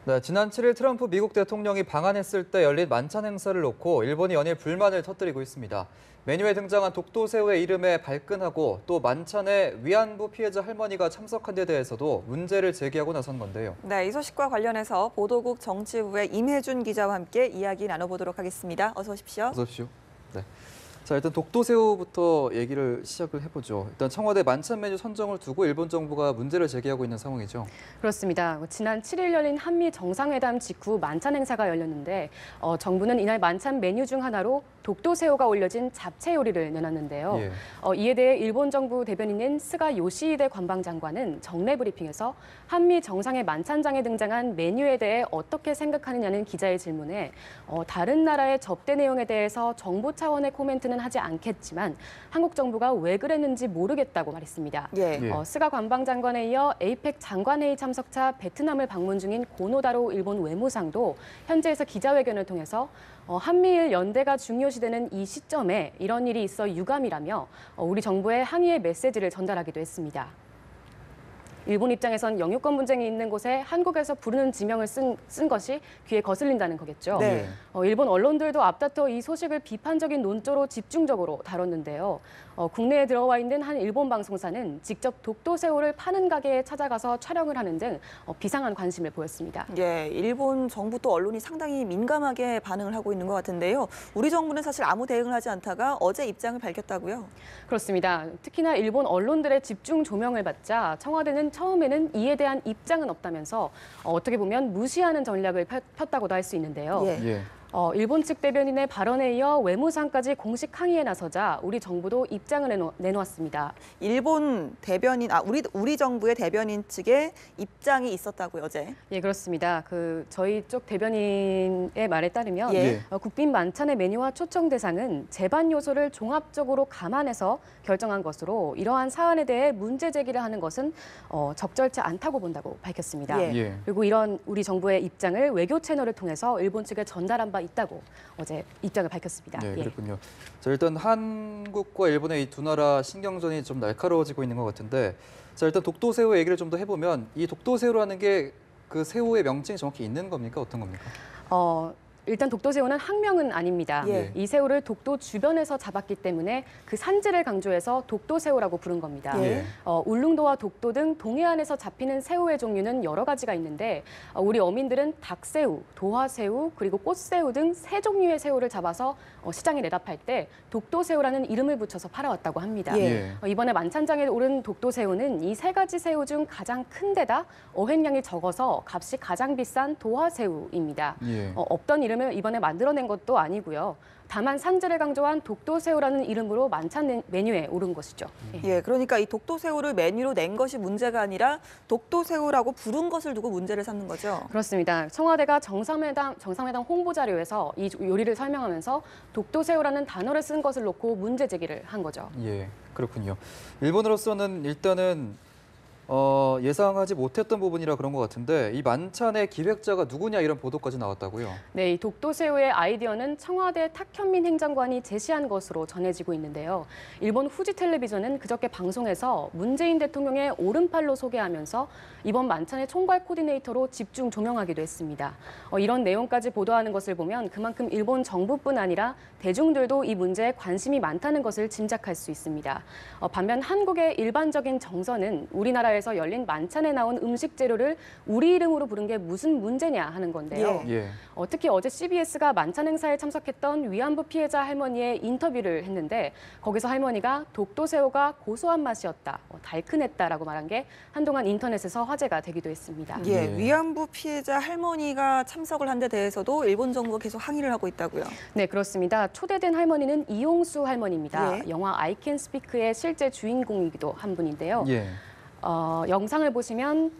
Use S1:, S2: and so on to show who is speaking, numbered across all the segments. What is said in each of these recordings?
S1: 네, 지난 7일 트럼프 미국 대통령이 방한했을 때 열린 만찬 행사를 놓고 일본이 연일 불만을 터뜨리고 있습니다. 메뉴에 등장한 독도새우의 이름에 발끈하고 또 만찬에 위안부 피해자 할머니가 참석한 데 대해서도 문제를 제기하고 나선 건데요.
S2: 네, 이 소식과 관련해서 보도국 정치부의 임혜준 기자와 함께 이야기 나눠보도록 하겠습니다. 어서 오십시오.
S1: 어서 오십시오. 네. 자, 일단 독도새우부터 얘기를 시작을 해보죠. 일단 청와대 만찬 메뉴 선정을 두고 일본 정부가 문제를 제기하고 있는 상황이죠.
S3: 그렇습니다. 지난 7일 열린 한미 정상회담 직후 만찬 행사가 열렸는데 정부는 이날 만찬 메뉴 중 하나로 독도새우가 올려진 잡채 요리를 내놨는데요.
S1: 예.
S3: 이에 대해 일본 정부 대변인인 스가 요시히데 관방장관은 정례 브리핑에서 한미 정상회 만찬장에 등장한 메뉴에 대해 어떻게 생각하느냐는 기자의 질문에 다른 나라의 접대 내용에 대해서 정부 차원의 코멘트는 하지 않겠지만 한국 정부가 왜 그랬는지 모르겠다고 말했습니다.
S2: 예.
S3: 스가 관방장관에 이어 에이펙 장관회의 참석차 베트남을 방문 중인 고노다로 일본 외무상도 현지에서 기자회견을 통해서 한미일 연대가 중요시되는 이 시점에 이런 일이 있어 유감이라며 우리 정부의 항의의 메시지를 전달하기도 했습니다. 일본 입장에선 영유권 분쟁이 있는 곳에 한국에서 부르는 지명을 쓴 것이 귀에 거슬린다는 거겠죠.
S2: 네.
S3: 일본 언론들도 앞다퉈 이 소식을 비판적인 논조로 집중적으로 다뤘는데요. 국내에 들어와 있는 한 일본 방송사는 직접 독도새우를 파는 가게에 찾아가서 촬영을 하는 등 비상한 관심을 보였습니다.
S2: 예, 일본 정부 또 언론이 상당히 민감하게 반응을 하고 있는 것 같은데요. 우리 정부는 사실 아무 대응을 하지 않다가 어제 입장을 밝혔다고요.
S3: 그렇습니다. 특히나 일본 언론들의 집중 조명을 받자 청와대는 처음에는 이에 대한 입장은 없다면서 어떻게 보면 무시하는 전략을 폈다고도 할 수 있는데요.
S1: 예.
S3: 일본 측 대변인의 발언에 이어 외무상까지 공식 항의에 나서자 우리 정부도 입장을 내놓았습니다.
S2: 일본 대변인, 우리 정부의 대변인 측에 입장이 있었다고요, 어제.
S3: 예, 그렇습니다. 저희 쪽 대변인의 말에 따르면
S2: 예.
S3: 국빈 만찬의 메뉴와 초청 대상은 제반 요소를 종합적으로 감안해서 결정한 것으로 이러한 사안에 대해 문제 제기를 하는 것은 적절치 않다고 본다고 밝혔습니다.
S2: 예.
S3: 그리고 이런 우리 정부의 입장을 외교 채널을 통해서 일본 측에 전달한 바 있다고 어제 입장을 밝혔습니다.
S1: 네, 그렇군요. 자, 일단 한국과 일본의 이 두 나라 신경전이 좀 날카로워지고 있는 것 같은데, 자, 일단 독도새우 얘기를 좀 더 해보면 이 독도새우라는 게 그 새우의 명칭이 정확히 있는 겁니까? 어떤 겁니까?
S3: 일단 독도새우는 학명은 아닙니다.
S2: 예.
S3: 이 새우를 독도 주변에서 잡았기 때문에 그 산지를 강조해서 독도새우라고 부른 겁니다.
S2: 예.
S3: 울릉도와 독도 등 동해안에서 잡히는 새우의 종류는 여러 가지가 있는데 우리 어민들은 닭새우, 도화새우, 그리고 꽃새우 등 세 종류의 새우를 잡아서 시장에 내다 팔 때 독도새우라는 이름을 붙여서 팔아왔다고 합니다.
S2: 예.
S3: 이번에 만찬장에 오른 독도새우는 이 세 가지 새우 중 가장 큰 데다 어획량이 적어서 값이 가장 비싼 도화새우입니다.
S1: 예.
S3: 없던 이름을 이번에 만들어낸 것도 아니고요. 다만 산지를 강조한 독도새우라는 이름으로 만찬 메뉴에 오른 것이죠.
S2: 예, 그러니까 이 독도새우를 메뉴로 낸 것이 문제가 아니라 독도새우라고 부른 것을 두고 문제를 삼는 거죠.
S3: 그렇습니다. 청와대가 정상회담 홍보 자료에서 이 요리를 설명하면서 독도새우라는 단어를 쓴 것을 놓고 문제 제기를 한 거죠.
S1: 예, 그렇군요. 일본으로서는 일단은 예상하지 못했던 부분이라 그런 것 같은데 이 만찬의 기획자가 누구냐 이런 보도까지 나왔다고요?
S3: 네, 이 독도새우의 아이디어는 청와대 탁현민 행정관이 제시한 것으로 전해지고 있는데요. 일본 후지 텔레비전은 그저께 방송에서 문재인 대통령의 오른팔로 소개하면서 이번 만찬의 총괄 코디네이터로 집중 조명하기도 했습니다. 이런 내용까지 보도하는 것을 보면 그만큼 일본 정부뿐 아니라 대중들도 이 문제에 관심이 많다는 것을 짐작할 수 있습니다. 반면 한국의 일반적인 정서는 우리나라에서 열린 만찬에 나온 음식 재료를 우리 이름으로 부른 게 무슨 문제냐 하는 건데요.
S1: 예.
S3: 특히 어제 CBS가 만찬 행사에 참석했던 위안부 피해자 할머니의 인터뷰를 했는데 거기서 할머니가 독도새우가 고소한 맛이었다, 달큰했다라고 말한 게 한동안 인터넷에서 화제가 되기도 했습니다.
S2: 예, 위안부 피해자 할머니가 참석을 한 데 대해서도 일본 정부가 계속 항의를 하고 있다고요.
S3: 네, 그렇습니다. 초대된 할머니는 이용수 할머니입니다.
S2: 예.
S3: 영화 I Can Speak의 실제 주인공이기도 한 분인데요.
S1: 예.
S3: 영상을 보시면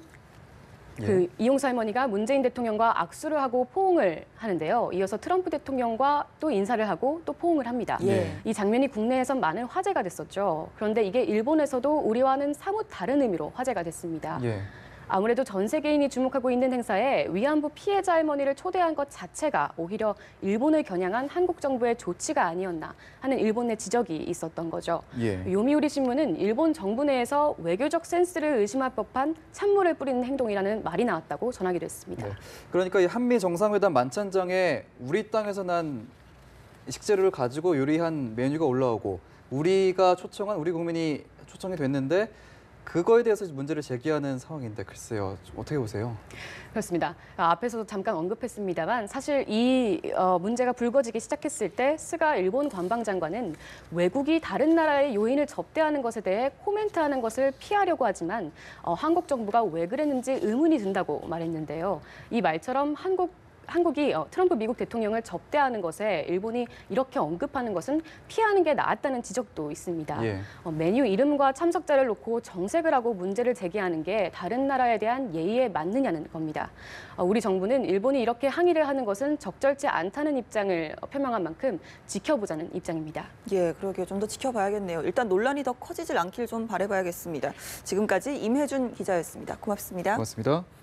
S3: 이용수 할머니가 문재인 대통령과 악수를 하고 포옹을 하는데요. 이어서 트럼프 대통령과 또 인사를 하고 또 포옹을 합니다.
S2: 예.
S3: 이 장면이 국내에선 많은 화제가 됐었죠. 그런데 이게 일본에서도 우리와는 사뭇 다른 의미로 화제가 됐습니다.
S1: 예.
S3: 아무래도 전 세계인이 주목하고 있는 행사에 위안부 피해자 할머니를 초대한 것 자체가 오히려 일본을 겨냥한 한국 정부의 조치가 아니었나 하는 일본 내 지적이 있었던 거죠.
S1: 예.
S3: 요미우리 신문은 일본 정부 내에서 외교적 센스를 의심할 법한 찬물을 뿌리는 행동이라는 말이 나왔다고 전하기도 했습니다.
S1: 네. 그러니까 이 한미 정상회담 만찬장에 우리 땅에서 난 식재료를 가지고 요리한 메뉴가 올라오고 우리가 초청한 우리 국민이 초청이 됐는데 그거에 대해서 문제를 제기하는 상황인데 글쎄요. 어떻게 보세요?
S3: 그렇습니다. 앞에서도 잠깐 언급했습니다만 사실 이 문제가 불거지기 시작했을 때 스가 일본 관방장관은 외국이 다른 나라의 요인을 접대하는 것에 대해 코멘트하는 것을 피하려고 하지만 한국 정부가 왜 그랬는지 의문이 든다고 말했는데요. 이 말처럼 한국이 트럼프 미국 대통령을 접대하는 것에 일본이 이렇게 언급하는 것은 피하는 게 낫다는 지적도 있습니다.
S1: 예.
S3: 메뉴 이름과 참석자를 놓고 정색을 하고 문제를 제기하는 게 다른 나라에 대한 예의에 맞느냐는 겁니다. 우리 정부는 일본이 이렇게 항의를 하는 것은 적절치 않다는 입장을 표명한 만큼 지켜보자는 입장입니다.
S2: 예, 그러게요. 좀 더 지켜봐야겠네요. 일단 논란이 더 커지질 않길 좀 바라봐야겠습니다. 지금까지 임혜준 기자였습니다. 고맙습니다.
S1: 고맙습니다.